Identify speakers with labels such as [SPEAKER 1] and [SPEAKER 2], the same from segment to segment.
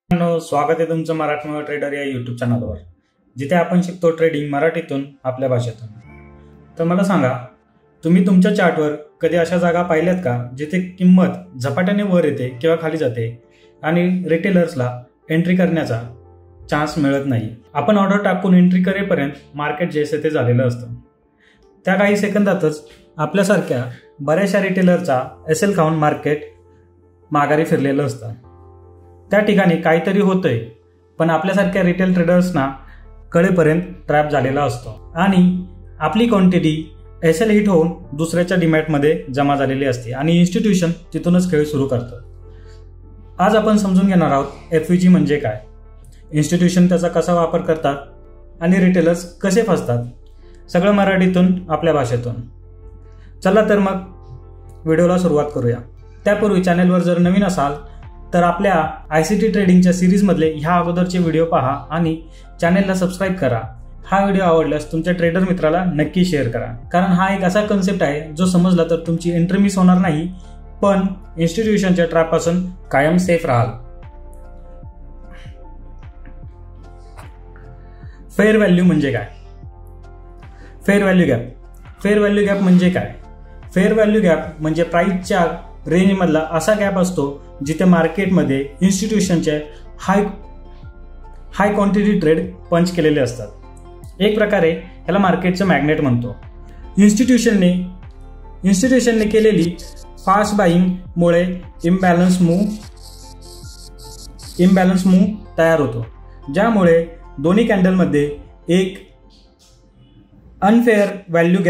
[SPEAKER 1] स्वागत आहे तुमचं मराठमोळा ट्रेडर या यूट्यूब चॅनलवर, जिथे आपण शिकतो ट्रेडिंग मराठीतून आपल्या भाषेतून. तर मला सांगा, तुम्ही तुमच्या चार्टवर कधी अशा जागा पाहिल्यात का जिथे किंमत झपाट्याने वर येते किंवा खाली जाते आणि रिटेलर्सला एंट्री करण्याचा चान्स मिळत नाही. आपण ऑर्डर टाकून एंट्री करेपर्यंत मार्केट जैसे ते झालेलं असतं. त्या काही सेकंदातच आपल्यासारख्या बऱ्याचशा रिटेलरचा एसएल खाऊन मार्केट माघारी फिरलेलं असतं. त्या ठिकाणी काहीतरी होतंय, पण आपल्यासारख्या रिटेल ट्रेडर्सना कळेपर्यंत ट्रॅप झालेला असतो आणि आपली क्वांटिटी एसएल हिट होऊन दुसऱ्याच्या डिमॅटमध्ये जमा झालेली असते आणि इन्स्टिट्यूशन तिथूनच खेळ सुरू करतं. आज आपण समजून घेणार आहोत एफव्हीजी म्हणजे काय, इन्स्टिट्यूशन त्याचा कसा वापर करतात आणि रिटेलर्स कसे फसतात. सगळं मराठीतून आपल्या भाषेतून. चला तर मग व्हिडिओला सुरुवात करूया. त्यापूर्वी चॅनलवर जर नवीन असाल तर आपल्या आयसीटी ट्रेडिंगच्या सिरीजमधले ह्या अगोदरचे व्हिडिओ पहा आणि चॅनलला सबस्क्राईब करा. हा व्हिडिओ आवडल्यास तुमच्या ट्रेडर मित्राला नक्की शेअर करा, कारण हा एक असा कन्सेप्ट आहे जो समजला तर तुमची एंट्री मिस होणार नाही, पण इन्स्टिट्यूशनच्या ट्रॅपपासून कायम सेफ राहाल. फेअर व्हॅल्यू म्हणजे काय? Fair value gap. Fair value gap म्हणजे काय? फेअर व्हॅल्यू गॅप म्हणजे प्राइसच्या रेंजमधला असा गॅप असतो जिथे मार्केटमध्ये इन्स्टिट्यूशनचे हाय क्वांटिटी ट्रेड पंच केलेले असतात. एक प्रकारे याला मार्केटचं मॅग्नेट म्हणतो. इन्स्टिट्यूशनने केलेली फास्ट बाईंगमुळे इम्बॅलन्स मूव तयार होतो, ज्यामुळे दोन्ही कॅन्डलमध्ये एक अनफेअर व्हॅल्यू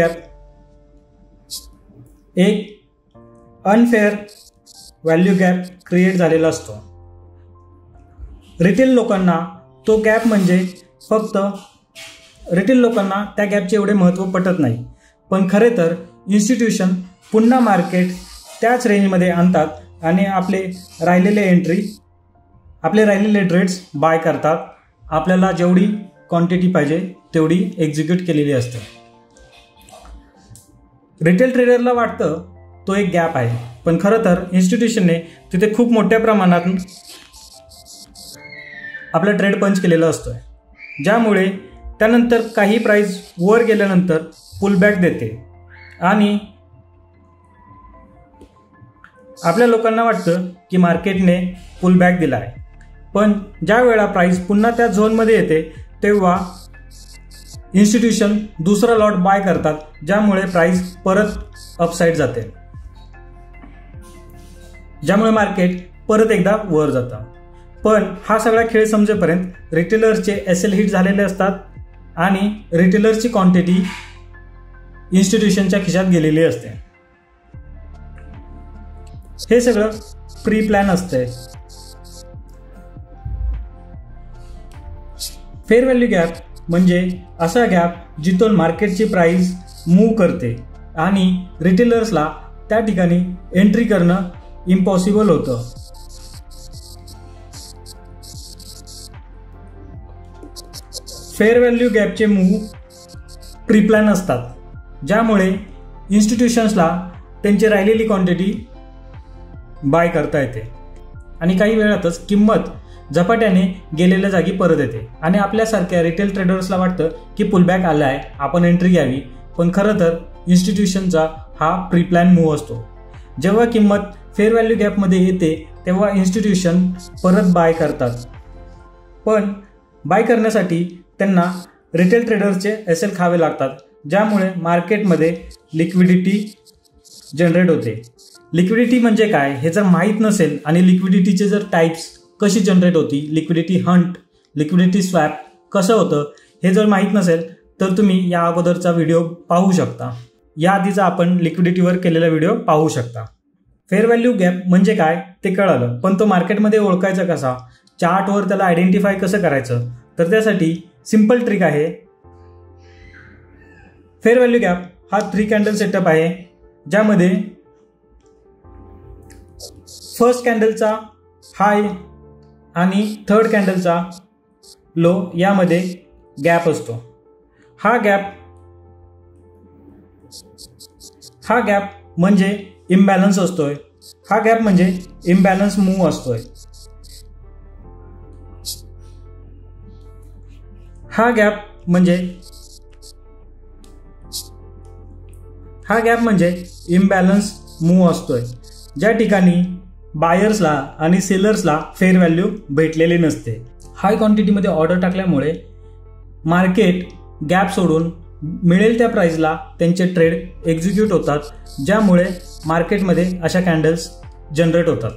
[SPEAKER 1] गॅप क्रिएट झालेला असतो. रिटेल लोकांना त्या गॅपचे एवढे महत्त्व पटत नाही, पण खरे तर इन्स्टिट्यूशन पुन्हा मार्केट त्याच रेंजमध्ये आणतात आणि आपले राहिलेले ट्रेड्स बाय करतात. आपल्याला जेवढी क्वांटिटी पाहिजे तेवढी एक्झिक्यूट केलेली असते. रिटेल ट्रेडरला वाटतं तो एक गॅप आहे, पण खरं तर इन्स्टिट्यूशनने तिथे खूप मोठ्या प्रमाणात आपला ट्रेड पंच केलेला असतोय, ज्यामुळे त्यानंतर काही प्राइस वर गेल्यानंतर पुलबॅक देते आणि आपल्या लोकांना वाटतं की मार्केटने पुलबॅक दिला आहे. पण ज्या वेळा प्राइस पुन्हा त्या झोनमध्ये येते तेव्हा इन्स्टिट्यूशन दुसरा लॉट बाय करतात, ज्यामुळे प्राइस परत अपसाईड जाते, ज्यामुळे मार्केट परत एकदा वर जातं. पण हा सगळा खेळ समजेपर्यंत रिटेलर्सचे एसएल हिट झालेले असतात आणि रिटेलर्सची क्वांटिटी इन्स्टिट्यूशनच्या खिशात गेलेली असते. हे सगळं प्री प्लॅन असते. फेअर व्हॅल्यू गॅप म्हणजे असा गॅप जिथून मार्केटची प्राइस मूव्ह करते आणि रिटेलर्सला त्या ठिकाणी एंट्री करणं इम्पॉसिबल होतं. फेअर व्हॅल्यू गॅपचे मूव्ह प्री प्लॅन असतात, ज्यामुळे इन्स्टिट्यूशन्सला त्यांची राहिलेली क्वांटिटी बाय करता येते आणि काही वेळातच किंमत झपाट्याने गेलेल्या जागी परत येते आणि आपल्यासारख्या रिटेल ट्रेडर्सला वाटतं की पुलबॅक आला आहे, आपण एंट्री घ्यावी. पण खरं तर इन्स्टिट्यूशनचा हा प्री प्लॅन मूव्ह असतो. जेव्हा किंमत फेअर व्हॅल्यू गॅपमध्ये येते तेव्हा इन्स्टिट्यूशन परत बाय करतात, पण बाय करण्यासाठी त्यांना रिटेल ट्रेडर्सचे एसएल खावे लागतात, ज्यामुळे मार्केटमध्ये लिक्विडिटी जनरेट होते. लिक्विडिटी म्हणजे काय हे जर माहीत नसेल आणि लिक्विडिटीचे जर टाईप्स कशी जनरेट होती, लिक्विडिटी हंट, लिक्विडिटी स्वॅप कसं होतं हे जर माहीत नसेल तर तुम्ही या अगोदरचा व्हिडिओ पाहू शकता. या आधीचा आपण लिक्विडिटीवर केलेला व्हिडिओ पाहू शकता. फेअर व्हॅल्यू गॅप म्हणजे काय ते कळालं, पण तो मार्केटमध्ये ओळखायचा कसा, चार्टवर त्याला आयडेंटिफाय कसं करायचं, तर त्यासाठी सिंपल ट्रिक आहे. फेअर व्हॅल्यू गॅप हा 3 कॅन्डल सेटअप आहे, ज्यामध्ये फर्स्ट कॅन्डलचा हाय आणि थर्ड कॅन्डलचा लो यामध्ये गॅप असतो. हा गॅप म्हणजे इम्बॅलन्स असतोय. हा गॅप म्हणजे इम्बॅलन्स मूव्ह असतोय. हा गॅप म्हणजे इम्बॅलन्स मूव्ह असतोय, ज्या ठिकाणी बायर्सला आणि सेलर्सला फेअर व्हॅल्यू भेटलेली नसते. हाय क्वांटिटीमध्ये ऑर्डर टाकल्यामुळे मार्केट गॅप सोडून मिळेल त्या प्राइसला त्यांचे ट्रेड एक्झिक्यूट होतात, ज्यामुळे मार्केटमध्ये अशा कॅन्डल्स जनरेट होतात.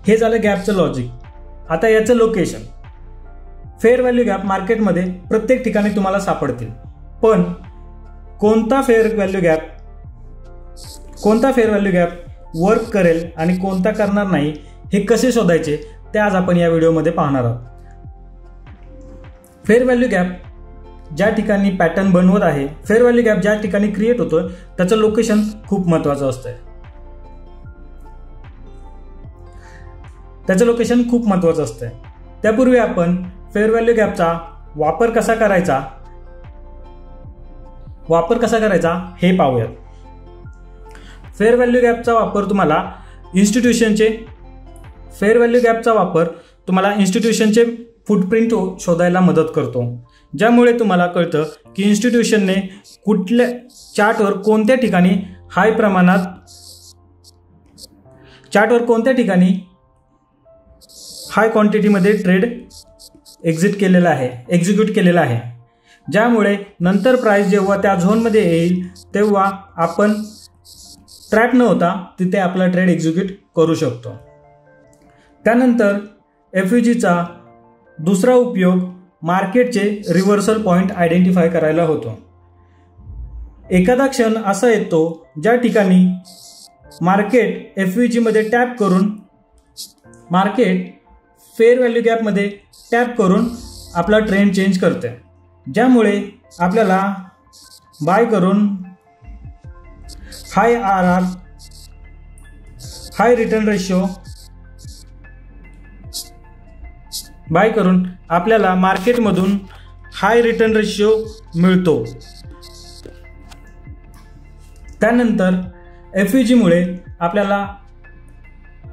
[SPEAKER 1] हे झालं गॅपचं लॉजिक. आता याचं लोकेशन. फेअर व्हॅल्यू गॅप मार्केटमध्ये प्रत्येक ठिकाणी तुम्हाला सापडतील, पण कोणता फेअर व्हॅल्यू गॅप वर्क करेल आणि कोणता करणार नाही हे कसे शोधायचे ते आज आपण या व्हिडिओमध्ये पाहणार आहोत. फेअर व्हॅल्यू गॅप ज्या ठिकाणी पॅटर्न बनवत आहे, फेअर व्हॅल्यू गॅप ज्या ठिकाणी क्रिएट होतोय त्याचं लोकेशन खूप महत्त्वाचं असतंय. त्यापूर्वी आपण फेअर व्हॅल्यू गॅपचा वापर कसा करायचा हे पाहूयात. फेअर व्हॅल्यू गॅपचा वापर तुम्हाला इन्स्टिट्यूशनचे फुटप्रिंट शोधायला मदत करतो, ज्यामुळे तुम्हाला कळतं की इन्स्टिट्यूशनने कुठल्या चार्टवर कोणत्या ठिकाणी हाय क्वांटिटीमध्ये ट्रेड एक्झिक्यूट केलेला आहे, ज्यामुळे नंतर प्राइस जेव्हा त्या झोनमध्ये येईल तेव्हा आपण ट्रॅप न होता तिथे आपला ट्रेड एक्झिक्यूट करू शकतो. त्यानंतर एफईजीचा दुसरा उपयोग मार्केटचे रिव्हर्सल पॉइंट आयडेंटिफाय करायला होतो. एखादा क्षण असा येतो ज्या ठिकाणी मार्केट एफईजीमध्ये टॅप करून फेअर व्हॅल्यू गॅपमध्ये टॅप करून आपला ट्रेंड चेंज करते, ज्यामुळे आपल्याला बाय करून हाय RR, high return ratio by करून आपल्याला मार्केटमधून हाय रिटर्न रेशो मिळतो. त्यानंतर एफईजीमुळे आपल्याला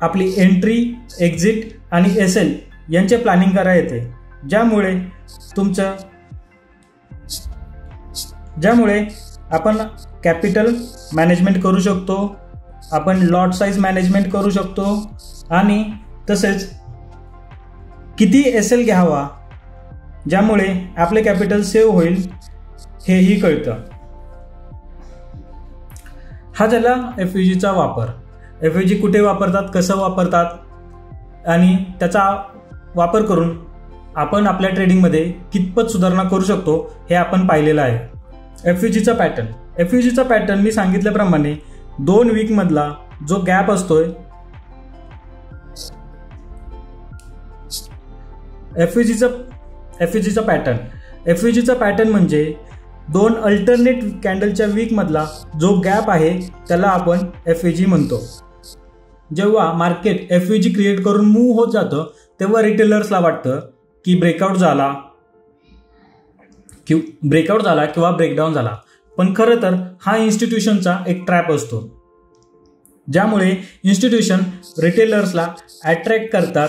[SPEAKER 1] आपली एंट्री, एक्झिट आणि SL यांचे प्लॅनिंग करता येते, ज्यामुळे आपण कॅपिटल मॅनेजमेंट करू शकतो, आपण लॉट साईज मॅनेजमेंट करू शकतो आणि तसेच किती SL घ्यावा ज्यामुळे आपले कॅपिटल सेव्ह होईल हेही कळतं. हा झाला एफईजीचा वापर. एफईजी कुठे वापरतात, कसं वापरतात आणि त्याचा वापर करून आपण आपल्या ट्रेडिंगमध्ये कितपत सुधारणा करू शकतो हे आपण पाहिलेलं आहे. एफईजीचा पॅटर्न मी सांगितल्याप्रमाणे 2 वीक मधला जो गॅप असतोय, एफईजीचा पॅटर्न म्हणजे 2 अल्टरनेट कॅन्डलच्या वीक मधला जो गॅप आहे त्याला आपण एफईजी म्हणतो. जेव्हा मार्केट एफईजी क्रिएट करून मूव्ह होत जातं तेव्हा रिटेलर्सला वाटतं की ब्रेकआउट झाला किंवा ब्रेकडाऊन झाला, पण खरं तर हा इन्स्टिट्यूशनचा एक ट्रॅप असतो, ज्यामुळे इन्स्टिट्यूशन रिटेलर्सला अट्रॅक्ट करतात,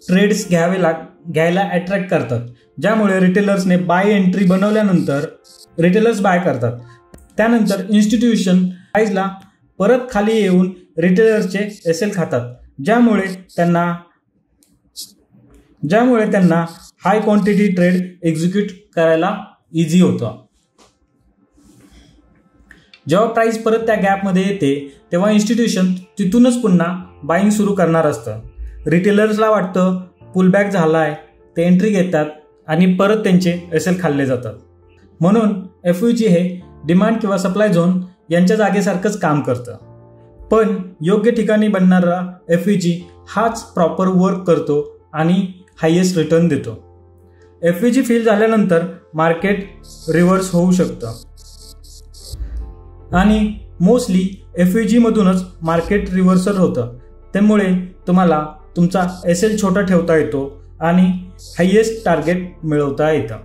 [SPEAKER 1] ट्रेड्स घ्यायला अट्रॅक्ट करतात, ज्यामुळे रिटेलर्सने बाय एंट्री बनवल्यानंतर रिटेलर्स बाय करतात. त्यानंतर इन्स्टिट्यूशन प्राइसला परत खाली येऊन रिटेलर्सचे SL खातात, ज्यामुळे त्यांना हाय क्वांटिटी ट्रेड एक्झिक्यूट करायला इझी होतं. जेव्हा प्राइस परत त्या गॅपमध्ये येते तेव्हा इन्स्टिट्यूशन तिथूनच पुन्हा बाईंग सुरू करणार असतं. रिटेलर्सला वाटतं पुलबॅक झालाय, ते एंट्री घेतात आणि परत त्यांचे SL खाल्ले जातात. म्हणून एफईजी हे डिमांड किंवा सप्लाय झोन यांच्या जागेसारखंच काम करतं, पण योग्य ठिकाणी बनणारा एफईजी हाच प्रॉपर वर्क करतो आणि हायेस्ट रिटर्न देतो. एफईजी फिल झाल्यानंतर मार्केट रिव्हर्स होऊ शकतं आणि मोस्टली एफईजी मधूनच मार्केट रिव्हर्सल होतं. त्यामुळे तुम्हाला तुमचा SL छोटा ठेवता येतो आणि हायेस्ट टार्गेट मिळवता येतं.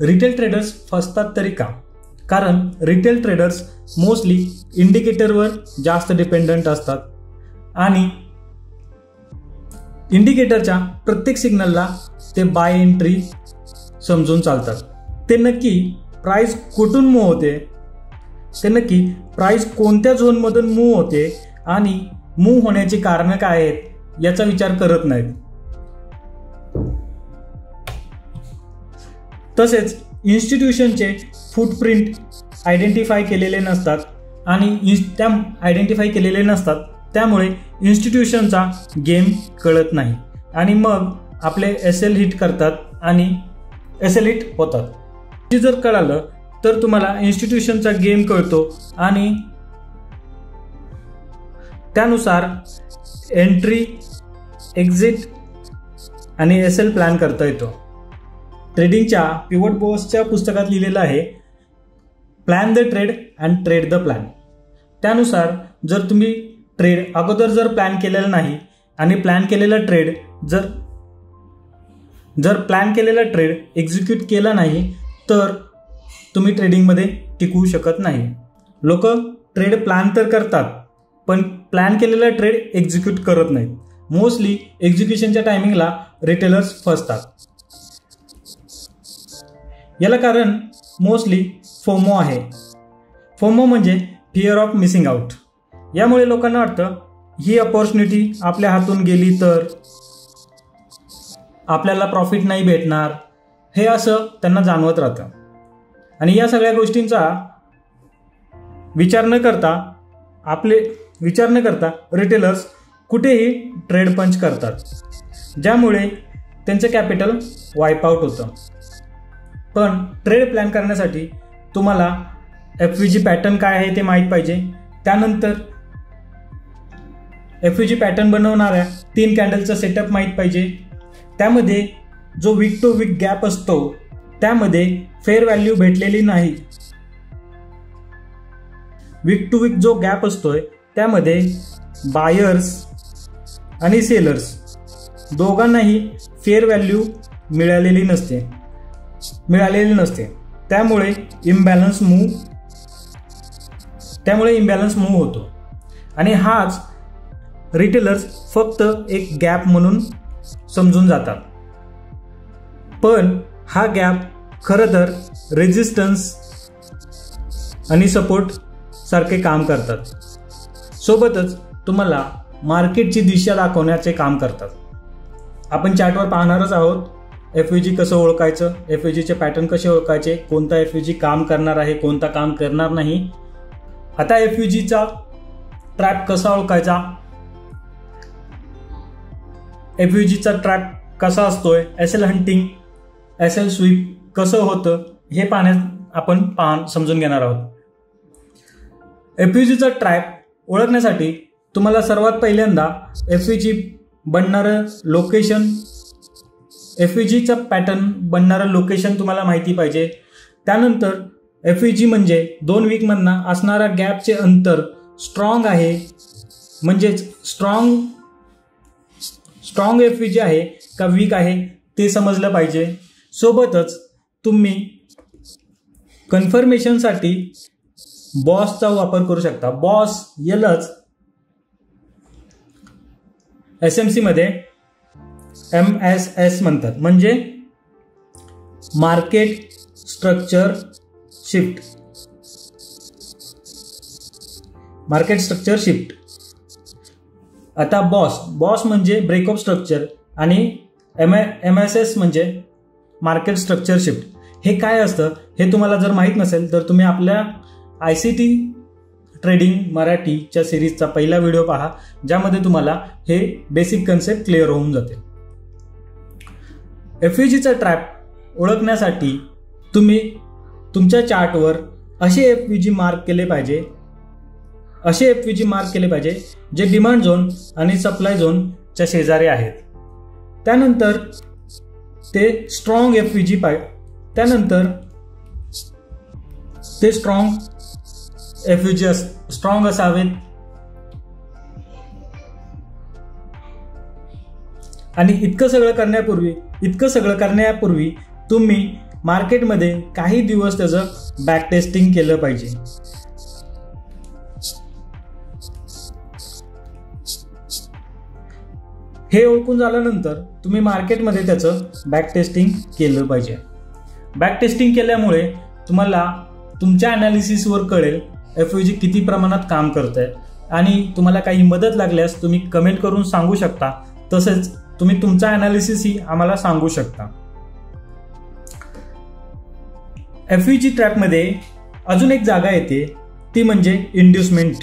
[SPEAKER 1] रिटेल ट्रेडर्स फसतात तरी का? कारण रिटेल ट्रेडर्स मोस्टली इंडिकेटरवर जास्त डिपेंडंट असतात आणि इंडिकेटरच्या प्रत्येक सिग्नलला ते बाय एंट्री समजून चालतात. ते नक्की प्राइस कुठून मूव्ह होते, ते नक्की प्राइस कोणत्या झोनमधून मूव्ह होते आणि मूव्ह होण्याची कारणं काय आहेत याचा विचार करत नाहीत. तसेच इन्स्टिट्यूशनचे फुटप्रिंट आयडेंटिफाय केलेले नसतात आणि आयडेंटिफाय केलेले नसतात, त्यामुळे इन्स्टिट्यूशनचा गेम कळत नाही आणि मग आपले SL हिट करतात आणि SL हिट होतात. हे जर कळालं तर तुम्हाला इन्स्टिट्यूशनचा गेम कळतो आणि त्यानुसार एंट्री, एक्झिट आणि SL प्लॅन करता येतो. ट्रेडिंगच्या पिव्होट बॉसच्या पुस्तकात लिहिलेलं आहे, plan the trade and trade the plan. त्यानुसार जर तुम्ही ट्रेड अगोदर जर प्लॅन केलेला नाही आणि प्लॅन केलेला ट्रेड जर प्लॅन केलेला ट्रेड एक्झिक्यूट केला नाही तर तुम्ही ट्रेडिंगमध्ये टिकू शकत नाही. लोक ट्रेड प्लॅन तर करतात पण प्लॅन केलेला ट्रेड एक्झिक्यूट करत नाहीत. मोस्टली एक्झिक्युशनच्या टायमिंगला रिटेलर्स फसतात. याला कारण मोस्टली फोमो आहे. फोमो म्हणजे फिअर ऑफ मिसिंग आउट. यामुळे लोकांना वाटतं ही अपॉर्च्युनिटी आपल्या हातून गेली तर आपल्याला प्रॉफिट नाही भेटणार, हे असं त्यांना जाणवत राहतं. आणि या सगळ्या गोष्टींचा विचार न करता रिटेलर्स कुठेही ट्रेड पंच करतात, ज्यामुळे त्यांचं कॅपिटल वाईप आउट होतं. पण ट्रेड प्लॅन करण्यासाठी तुम्हाला FVG पॅटर्न काय आहे ते माहीत पाहिजे. त्यानंतर FVG पॅटर्न बनवणाऱ्या 3 कॅन्डलचा सेटअप माहीत पाहिजे. त्यामध्ये जो वीक टू वीक गॅप असतो त्यामध्ये फेअर व्हॅल्यू भेटलेली नाही. वीक टू वीक जो गॅप असतोय त्यामध्ये बायर्स आणि सेलर्स दोघांनाही फेअर व्हॅल्यू मिळालेली नसते. त्यामुळे इम्बॅलन्स मूव्ह होतो आणि हाच रिटेलर्स फक्त एक गॅप म्हणून समजून जातात. पण हा गॅप खरं तर रेजिस्टन्स आणि सपोर्ट सारखे काम करतात. सोबतच तुम्हाला मार्केटची दिशा दाखवण्याचे काम करतात. आपण चार्टवर पाहणारच आहोत FVG कसं ओळखायचं, FVGचे पॅटर्न कसे ओळखायचे, कोणता FVG काम करणार आहे, कोणता काम करणार नाही. आता FVGचा ट्रॅप कसा ओळखायचा, FVGचा ट्रॅप कसा असतोय, SL हंटिंग, SL स्वीप कसं होतं हे पाहण्यात आपण समजून घेणार आहोत. FVGचा ट्रॅप ओळखण्यासाठी तुम्हाला सर्वात पहिल्यांदा FVG बनणारं लोकेशन, FVGचा पॅटर्न बनणारं लोकेशन तुम्हाला माहिती पाहिजे. त्यानंतर FVG म्हणजे 2 वीकमधनं असणारा गॅपचे अंतर स्ट्रॉंग आहे, म्हणजेच स्ट्रॉंग FVG आहे का वीक आहे ते समजलं पाहिजे. सोबतच तुम्ही कन्फर्मेशनसाठी बॉसचा वापर करू शकता. बॉस यालाच SMC मध्ये MSS म्हणतात, म्हणजे मार्केट स्ट्रक्चर शिफ्ट. आता बॉस म्हणजे ब्रेक ऑफ स्ट्रक्चर आणि MSS म्हणजे मार्केट स्ट्रक्चर शिफ्ट. हे काय असतं हे तुम्हाला जर माहीत नसेल तर तुम्ही आपल्या ICT ट्रेडिंग मराठीच्या सिरीजचा पहिला व्हिडिओ पहा, ज्यामध्ये तुम्हाला हे बेसिक कन्सेप्ट क्लिअर होऊन जाते. FVGचा ट्रॅप ओळखण्यासाठी तुम्ही तुमच्या चार्टवर असे FVG मार्क केले पाहिजे जे डिमांड झोन आणि सप्लाय झोनच्या शेजारी आहेत. त्यानंतर ते स्ट्रॉंग FVG स्ट्रॉंग असावेत. आणि इतकं सगळं करण्यापूर्वी तुम्ही मार्केटमध्ये काही दिवस त्याचं बॅक टेस्टिंग केलं पाहिजे. हे ओळखून झाल्यानंतर तुम्ही मार्केटमध्ये त्याचं बॅक टेस्टिंग केलं पाहिजे. बॅक टेस्टिंग केल्यामुळे तुम्हाला तुमच्या ॲनालिसिसवर कळेल FVG किती प्रमाणात काम करत आहे. आणि तुम्हाला काही मदत लागल्यास तुम्ही कमेंट करून सांगू शकता. तसेच तुम्ही तुमचा ॲनालिसिसही आम्हाला सांगू शकता. FVG ट्रॅपमध्ये अजून एक जागा येते, ती म्हणजे इंड्युसमेंट.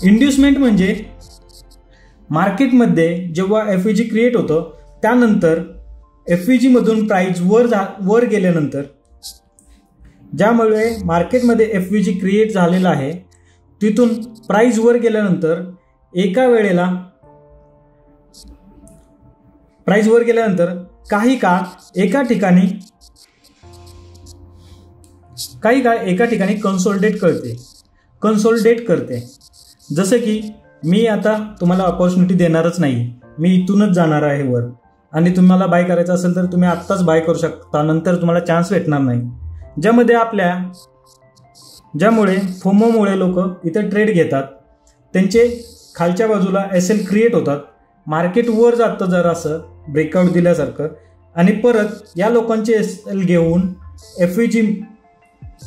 [SPEAKER 1] इंड्युसमेंट म्हणजे मार्केटमध्ये जेव्हा FVG क्रिएट होतं त्यानंतर FVG मधून प्राइस वर गेल्यानंतर, ज्यामुळे मार्केटमध्ये FVG क्रिएट झालेला आहे तिथून प्राइस वर गेल्यानंतर एका वेळेला प्राइस वर गेल्यानंतर काही काळ एका ठिकाणी कन्सोलिडेट करते. जसं की मी आता तुम्हाला अपॉर्च्युनिटी देणारच नाही, मी इथूनच जाणार आहे वर आणि तुम्हाला बाय करायचं असेल तर तुम्ही आत्ताच बाय करू शकता, नंतर तुम्हाला चान्स भेटणार नाही. ज्यामुळे फोमोमुळे लोक इथं ट्रेड घेतात, त्यांचे खालच्या बाजूला SL क्रिएट होतात, मार्केट वर जातं जरासं ब्रेकआउट दिल्यासारखं आणि परत या लोकांचे SL घेऊन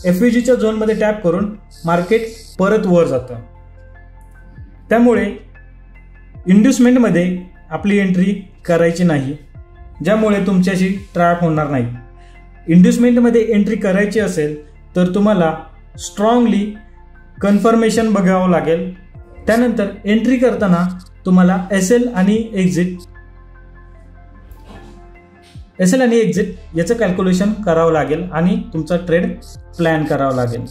[SPEAKER 1] FVGच्या झोनमध्ये टॅप करून मार्केट परत वर जातं. त्यामुळे इंड्युसमेंटमध्ये आपली एंट्री करायची नाही, ज्यामुळे तुमच्याशी ट्रॅप होणार नाही. इंड्युसमेंटमध्ये एंट्री करायची असेल तर तुम्हाला स्ट्रॉंगली कन्फर्मेशन बघावं लागेल. त्यानंतर एंट्री करताना तुम्हाला SL आणि एक्झिट याचं कॅल्क्युलेशन करावं लागेल आणि तुमचा ट्रेड प्लॅन करावा लागेल.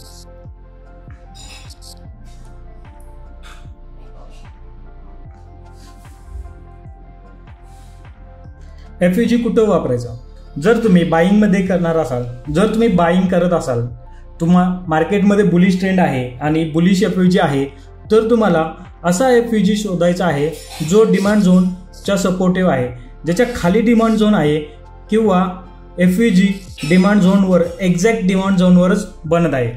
[SPEAKER 1] FVG कुठं वापरायचं? जर तुम्ही बाईंगमध्ये करणार असाल, जर तुम्ही बाईंग करत असाल, मार्केटमध्ये बुलिश ट्रेंड आहे आणि बुलिश FVG आहे, तर तुम्हाला असा FVG शोधायचा आहे जो डिमांड झोनच्या सपोर्टिव्ह आहे, ज्याच्या खाली डिमांड झोन आहे किंवा FVG डिमांड झोनवर एक्झॅक्ट डिमांड झोनवरच बनत आहे,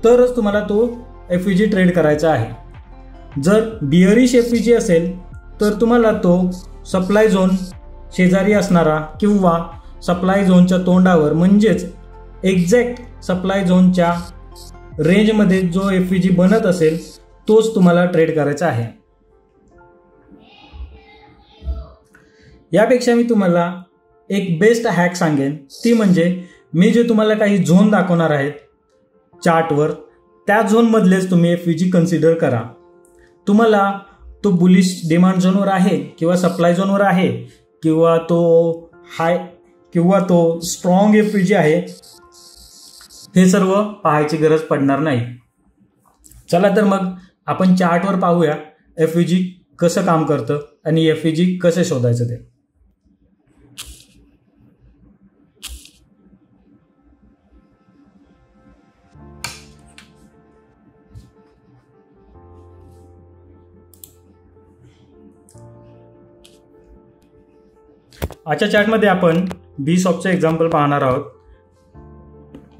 [SPEAKER 1] तरच तुम्हाला तो FVG ट्रेड करायचा आहे. जर बिअरिश FVG असेल तर तुम्हाला तो सप्लाय झोन शेजारी असणारा किंवा सप्लाय झोनच्या तोंडावर म्हणजेच एक्झॅक्ट सप्लाय झोनच्या रेंजमध्ये जो FVG बनत असेल तोच तुम्हाला ट्रेड करायचा आहे. यापेक्षा मी तुम्हाला एक बेस्ट हॅक सांगेन, ती म्हणजे मी जे तुम्हाला काही झोन दाखवणार आहेत चार्टवर, त्या झोनमधलेच तुम्ही FVG कन्सिडर करा. तुम्हाला तो बुलिश डिमांड झोनवर आहे किंवा सप्लाय झोनवर आहे किंवा तो स्ट्रॉंग FVG आहे, हे सर्व पाहायची गरज पडणार नाही. चला तर मग आपण चार्टवर पाहूया FVG कसं काम करतं आणि FVG कसं शोधायचं ते. आजच्या चार्टमध्ये आपण BSOPचं एक्झाम्पल पाहणार आहोत.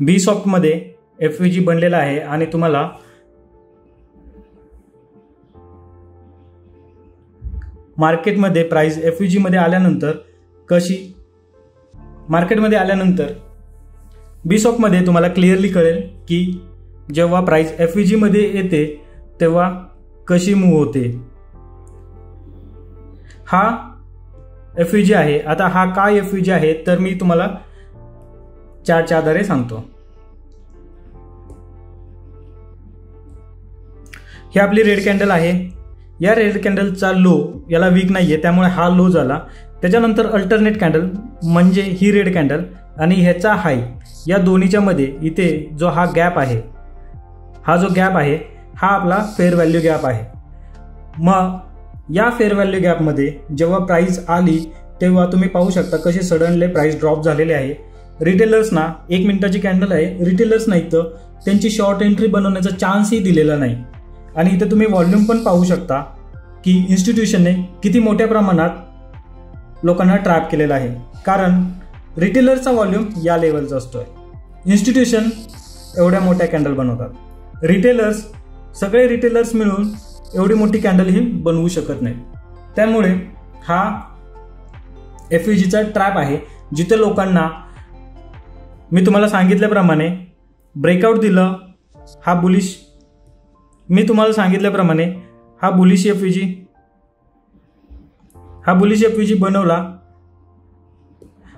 [SPEAKER 1] BSOPमध्ये FVG बनलेला आहे आणि तुम्हाला मार्केटमध्ये प्राइस FVG मध्ये आल्यानंतर BSOPमध्ये तुम्हाला क्लिअरली कळेल की जेव्हा प्राइस FVG मध्ये येते तेव्हा कशी मूव्ह होते. हा FVG आहे. आता हा काय FVG आहे तर मी तुम्हाला चार्टच्या आधारे सांगतो. ही आपली रेड कॅन्डल आहे. या रेड कॅन्डलचा लो याला वीक नाहीये, त्यामुळे हा लो झाला. त्याच्यानंतर अल्टरनेट कॅन्डल म्हणजे ही रेड कॅन्डल आणि ह्याचा हाय, या दोन्हीच्या मध्ये इथे जो हा गॅप आहे, हा जो गॅप आहे हा आपला फेअर व्हॅल्यू गॅप आहे. मग या फेअर व्हॅल्यू गॅपमध्ये जेव्हा प्राइस आली तेव्हा तुम्ही पाहू शकता कसे सडनली प्राइस ड्रॉप झालेले आहे. रिटेलर्सना 1 मिनिटाची कॅन्डल आहे, रिटेलर्स नाही तर त्यांची शॉर्ट एंट्री बनवण्याचा चान्सही दिलेला नाही. आणि इथे तुम्ही व्हॉल्यूम पण पाहू शकता की इन्स्टिट्यूशनने किती मोठ्या प्रमाणात लोकांना ट्रॅप केलेला आहे, कारण रिटेलरचा व्हॉल्यूम या लेवलचा असतोय. इन्स्टिट्यूशन एवढ्या मोठ्या कॅन्डल बनवतात, सगळे रिटेलर्स मिळून एवढी मोठी कॅन्डल ही बनवू शकत नाही. त्यामुळे हा FVGचा ट्रॅप आहे, जिथे लोकांना मी तुम्हाला सांगितल्याप्रमाणे ब्रेकआउट दिलं. हा बुलिश FVG बनवला.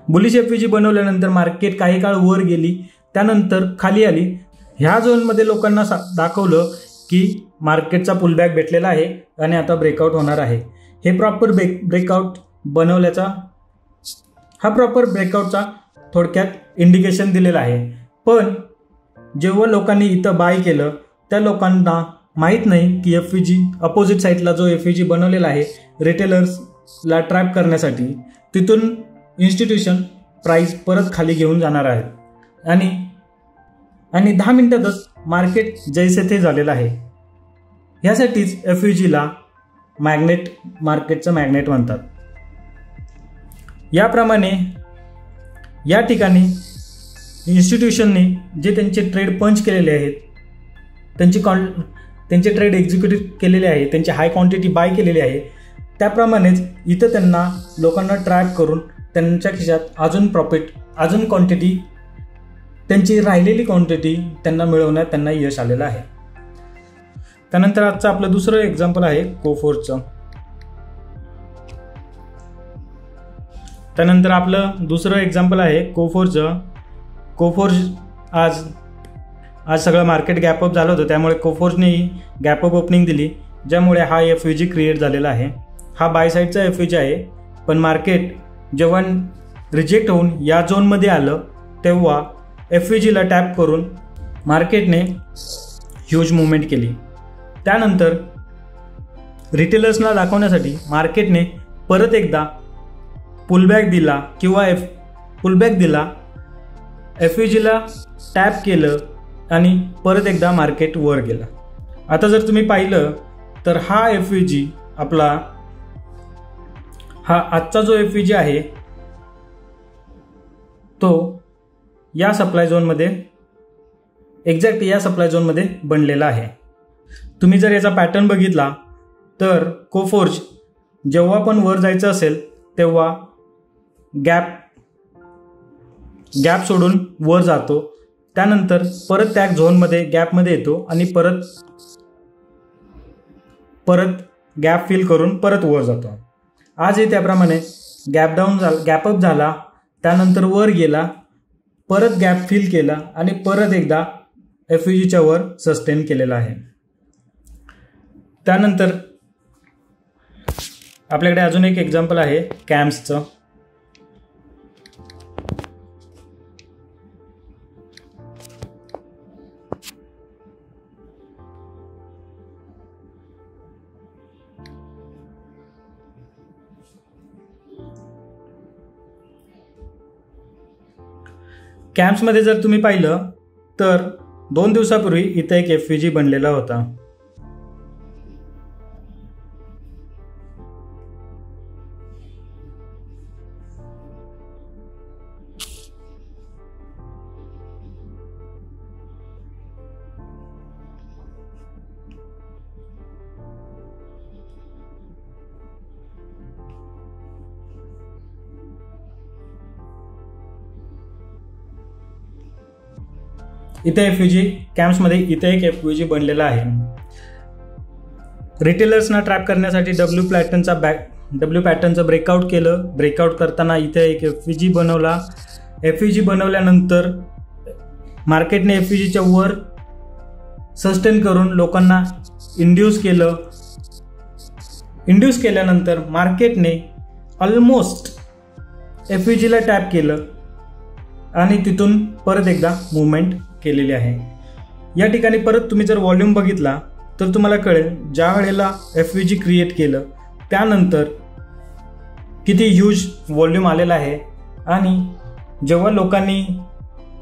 [SPEAKER 1] बुलिश FVG बनवल्यानंतर मार्केट काही काळ वर गेली, त्यानंतर खाली आली. ह्या झोनमध्ये लोकांना दाखवलं की मार्केटचा पुलबॅक भेटलेला आहे आणि आता ब्रेकआउट होणार आहे. हे प्रॉपर ब्रेकआउटचा थोडक्यात इंडिकेशन दिलेलं आहे. पण जेव्हा लोकांनी इथं बाय केलं, त्या लोकांना माहीत नाही की FVG अपोजिट साईडला जो FVG बनवलेला आहे रिटेलर्सला ट्रॅप करण्यासाठी, तिथून इन्स्टिट्यूशन प्राइस परत खाली घेऊन जाणार आहेत आणि 10 मिनिटातच मार्केट जैसे थे झालेलं आहे. यासाठीच FVGला मार्केटचं मॅग्नेट म्हणतात. याप्रमाणे या ठिकाणी इन्स्टिट्यूशनने जे त्यांचे ट्रेड पंच केलेले आहेत, त्यांचे ट्रेड एक्झिक्युटिव्ह केलेले आहे, त्यांची हाय क्वांटिटी बाय केलेली आहे, त्याप्रमाणेच इथं त्यांना लोकांना ट्रॅप करून त्यांच्या खिशात अजून क्वांटिटी, त्यांची राहिलेली क्वांटिटी त्यांना मिळवण्यात त्यांना यश आलेलं आहे. त्यानंतर आजचं आपलं दुसरं एक्झाम्पल आहे कोफोर्जचं. कोफोर्ज आज सगळं मार्केट गॅपअप झालं होतं, त्यामुळे कोफोर्जनेही गॅपअप ओपनिंग दिली, ज्यामुळे हा FVG क्रिएट झालेला आहे. हा बाय साईडचा FVG आहे. पण मार्केट जेव्हा रिजेक्ट होऊन या झोनमध्ये आलं, तेव्हा FVGला टॅप करून मार्केटने ह्यूज मुवमेंट केली. त्यानंतर रिटेलर्सना दाखवण्यासाठी मार्केटने परत एकदा पुलबॅक दिला, FVGला टॅप केलं आणि परत एकदा मार्केट वर गेलं. आता जर तुम्ही पाहिलं तर हा FVG आजचा जो FVG आहे तो या सप्लाय झोनमध्ये बनलेला आहे. तुम्ही जर याचा पॅटर्न बघितला तर कोफोर्ज जेव्हा पण वर जायचं असेल तेव्हा गॅप सोडून वर जातो, त्यानंतर परत त्या झोनमध्ये गॅपमध्ये येतो आणि परत गॅप फिल करून परत वर जातो. आजही त्याप्रमाणे गॅपअप झाला, त्यानंतर वर गेला, परत गॅप फिल केला आणि परत एकदा FVGच्या वर सस्टेन केलेला आहे. त्यानंतर आपल्याकडे अजून एक एक्झाम्पल आहे कॅम्सचं. कॅम्प्समध्ये जर तुम्ही पाहिलं तर 2 दिवसापूर्वी इथे एक FVG बनलेला होता. इथे FVG कॅम्प्समध्ये इथे एक FVG बनलेला आहे. रिटेलर्सना ट्रॅप करण्यासाठी डब्ल्यू पॅटर्नचं ब्रेकआउट केलं. ब्रेकआउट करताना इथे एक FVG बनवला. FVG बनवल्यानंतर मार्केटने FVGच्या वर सस्टेन करून लोकांना इंड्यूस केल्यानंतर मार्केटने ऑलमोस्ट FVGला टॅप केलं आणि तिथून परत एकदा मुवमेंट केलेली आहे. या ठिकाणी परत तुम्ही जर व्हॉल्यूम बघितला तर तुम्हाला कळेल ज्या वेळेला FVG क्रिएट केलं त्यानंतर किती ह्यूज व्हॉल्यूम आलेला आहे आणि जेव्हा लोकांनी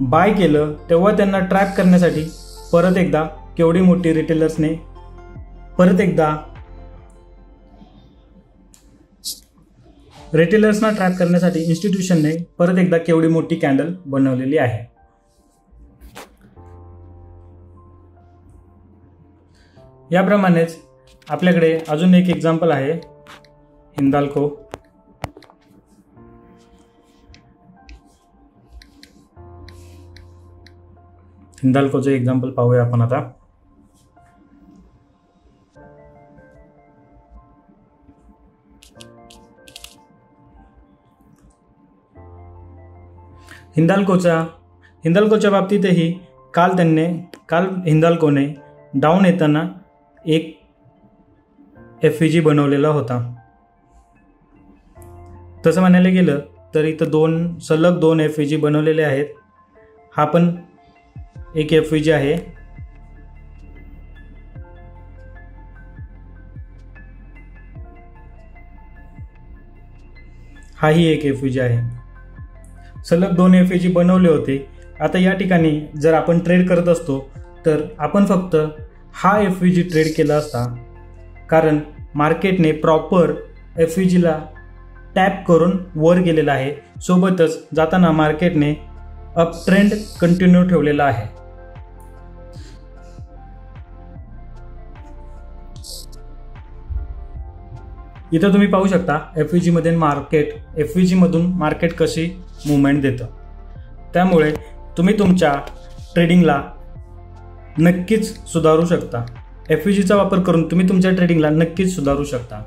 [SPEAKER 1] बाय केलं तेव्हा त्यांना ट्रॅप करण्यासाठी परत एकदा केवढी मोठी रिटेलर्सने रिटेलर्सना ट्रॅप करण्यासाठी इन्स्टिट्यूशनने परत एकदा केवढी मोठी कॅन्डल बनवलेली आहे. याप्रमाणेच आपल्याकडे अजून एक एक्झाम्पल आहे हिंदाल्को. हिंदाल्कोचं एक्झाम्पल पाहूया आपण आता. हिंदाल्कोच्या बाबतीतही काल हिंदाल्कोने डाऊन येताना एक FVG बनवलेला होता. तसं म्हणायला गेलं तर इथं सलग दोन FVG बनवलेले आहेत. हा पण एक FVG आहे. हाही एक FVG आहे. सलग दोन FVG बनवले होते. आता या ठिकाणी जर आपण ट्रेड करत असतो तर आपण फक्त हा FVG ट्रेड केला असता, कारण मार्केटने प्रॉपर FVGला टॅप करून वर गेलेला आहे. सोबतच जाताना मार्केटने अप ट्रेंड कंटिन्यू ठेवलेला आहे. इथं तुम्ही पाहू शकता FVG मधून मार्केट कशी मुवमेंट देतं. त्यामुळे तुम्ही तुमच्या ट्रेडिंगला नक्कीच सुधारू शकता. FVGचा वापर करून तुम्ही तुमच्या ट्रेडिंगला नक्कीच सुधारू शकता.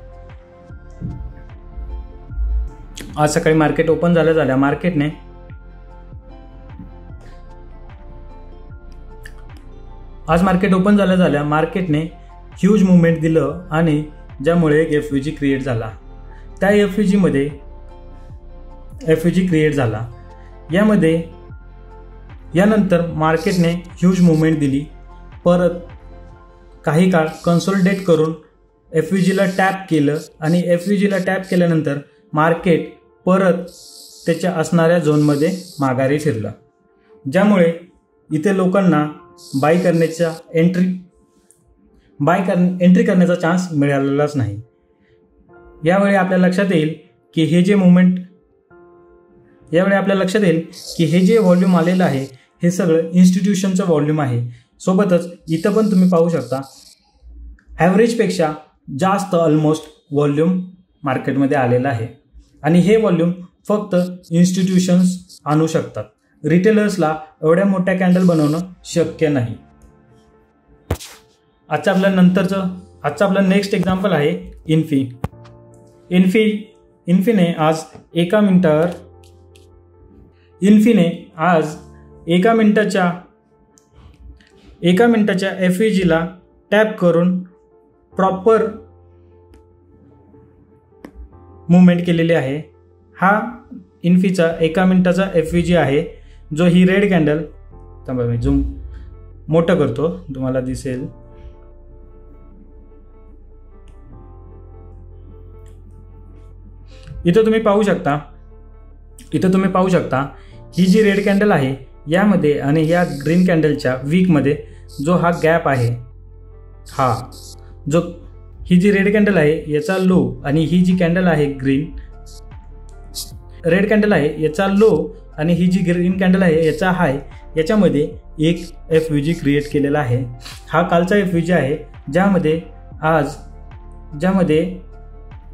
[SPEAKER 1] आज सकाळी मार्केट ओपन झाल्या मार्केटने ह्यूज मुवमेंट दिलं आणि ज्यामुळे एक FVG क्रिएट झाला. त्या FVG क्रिएट झाला. यानंतर मार्केटने ह्यूज मुवमेंट दिली. परत काही काळ कन्सोलिडेट करून FVGला टॅप केलं आणि FVGला टॅप केल्यानंतर मार्केट परत त्याच्या असणाऱ्या झोनमध्ये माघारी फिरलं, ज्यामुळे इथे लोकांना एंट्री करण्याचा चान्स मिळालेलाच नाही. यावेळी आपल्या लक्षात येईल की हे जे व्हॉल्यूम आलेलं आहे हे सगळं इन्स्टिट्यूशनचं व्हॉल्यूम आहे. सोबतच इथं पण तुम्ही पाहू शकता ॲव्हरेजपेक्षा जास्त ऑलमोस्ट व्हॉल्यूम मार्केटमध्ये आलेलं आहे. आणि हे व्हॉल्यूम फक्त इन्स्टिट्यूशन्स आणू शकतात. रिटेलर्सला एवढ्या मोठ्या कॅन्डल बनवणं शक्य नाही. आजचा आपला नेक्स्ट एक्झाम्पल आहे इन्फीने आज एका मिनिटाच्या FVGला टॅप करून प्रॉपर मुवमेंट केलेली आहे. हा इन्फीचा एका मिनिटाचा FVG आहे, जो ही रेड कॅन्डल, थांबा मी झूम मोठं करतो तुम्हाला दिसेल. इथं तुम्ही पाहू शकता ही जी रेड कॅन्डल आहे यामध्ये आणि या ग्रीन कॅन्डलच्या वीकमध्ये जो हा गॅप आहे, ही जी रेड कॅन्डल आहे याचा लो आणि ही जी कॅन्डल आहे रेड कॅन्डल आहे याचा लो आणि ही जी ग्रीन कॅन्डल आहे याचा हाय, याच्यामध्ये एक FVG क्रिएट केलेला आहे. हा कालचा FVG आहे,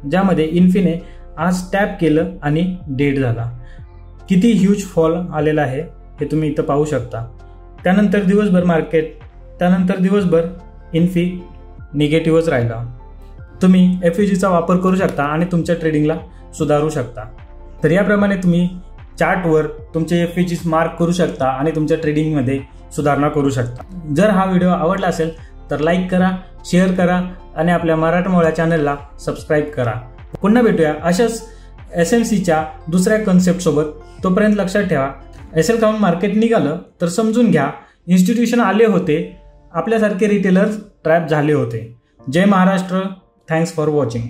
[SPEAKER 1] ज्यामध्ये इन्फीने आज टॅप केलं आणि डेड झाला. किती ह्यूज फॉल आलेला आहे हे तुम्ही इथं पाहू शकता. त्यानंतर दिवसभर इन्फी निगेटिव्हच राहिला. तुम्ही FVGचा वापर करू शकता आणि तुमच्या ट्रेडिंगला सुधारू शकता. तर याप्रमाणे तुम्ही चार्टवर तुमचे FVGs मार्क करू शकता आणि तुमच्या ट्रेडिंगमध्ये सुधारणा करू शकता. जर हा व्हिडिओ आवडला असेल तर लाईक करा, शेअर करा आणि आपल्या मराठमोळ्या चॅनलला सबस्क्राईब करा. पुन्हा भेटूया अशाच SMCच्या दुसऱ्या कन्सेप्टसोबत. तोपर्यंत लक्षात ठेवा, SL खाऊन मार्केट निघालं तर समजून घ्या इन्स्टिट्यूशन आले होते, आपल्यासारखे रिटेलर्स ट्रॅप झाले होते. जय महाराष्ट्र. Thanks for watching.